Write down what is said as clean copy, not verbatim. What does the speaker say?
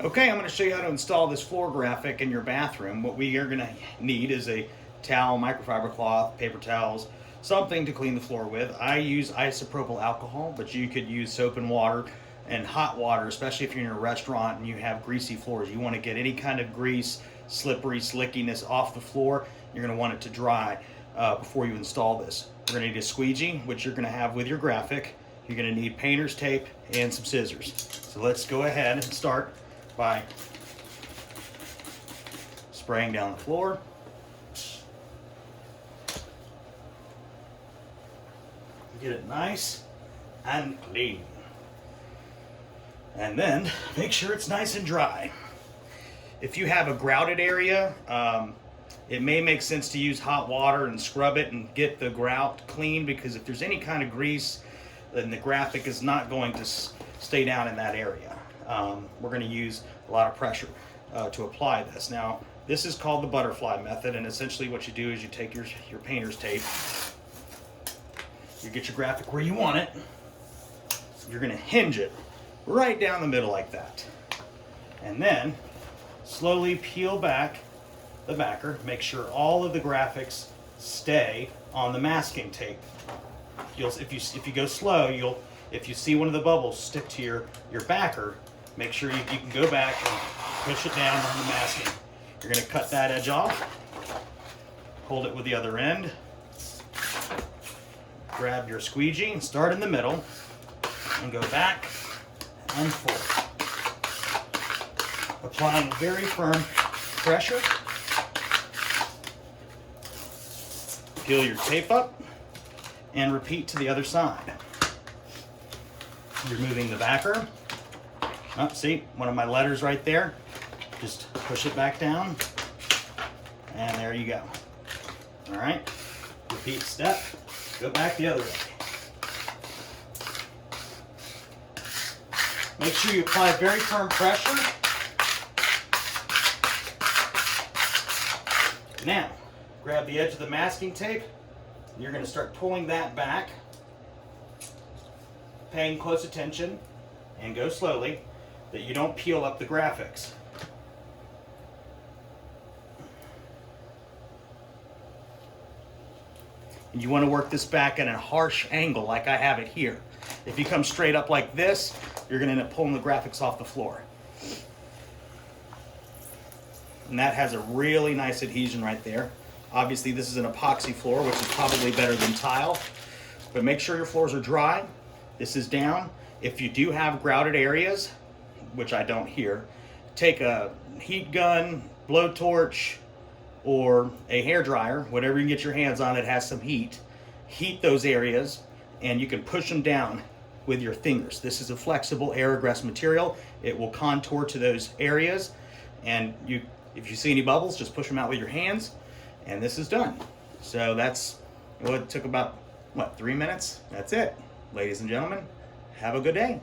Okay, I'm going to show you how to install this floor graphic in your bathroom. What we are going to need is a towel, microfiber cloth, paper towels, something to clean the floor with. I use isopropyl alcohol, but you could use soap and water and hot water, especially if you're in a restaurant and you have greasy floors. You want to get any kind of grease, slippery, slickiness off the floor. You're going to want it to dry before you install this. We're going to need a squeegee, which you're going to have with your graphic. You're going to need painter's tape and some scissors. So let's go ahead and start by spraying down the floor. Get it nice and clean. And then make sure it's nice and dry. If you have a grouted area, it may make sense to use hot water and scrub it and get the grout clean, because if there's any kind of grease, then the graphic is not going to stay down in that area. We're going to use a lot of pressure to apply this. Now, this is called the butterfly method, and essentially what you do is you take your painter's tape, you get your graphic where you want it, you're going to hinge it right down the middle like that, and then slowly peel back the backer. Make sure all of the graphics stay on the masking tape. If you go slow, if you see one of the bubbles stick to your backer, make sure you can go back and push it down on the masking. You're going to cut that edge off, hold it with the other end, grab your squeegee and start in the middle and go back and forth, applying very firm pressure. Peel your tape up and repeat to the other side. Removing the backer. Oh, see, one of my letters right there. Just push it back down, and there you go. All right, repeat step, go back the other way. Make sure you apply very firm pressure. Now, grab the edge of the masking tape. You're going to start pulling that back, paying close attention, and go slowly, that you don't peel up the graphics. And you want to work this back at a harsh angle like I have it here. If you come straight up like this, you're going to end up pulling the graphics off the floor. And that has a really nice adhesion right there. Obviously, this is an epoxy floor, which is probably better than tile, but make sure your floors are dry. This is down. If you do have grouted areas, which I don't here, take a heat gun, blowtorch, or a hair dryer, whatever you can get your hands on that has some heat. Heat those areas, and you can push them down with your fingers. This is a flexible air-egress material. It will contour to those areas, and if you see any bubbles, just push them out with your hands, and this is done. So that's, well, it took about, 3 minutes? That's it. Ladies and gentlemen, have a good day.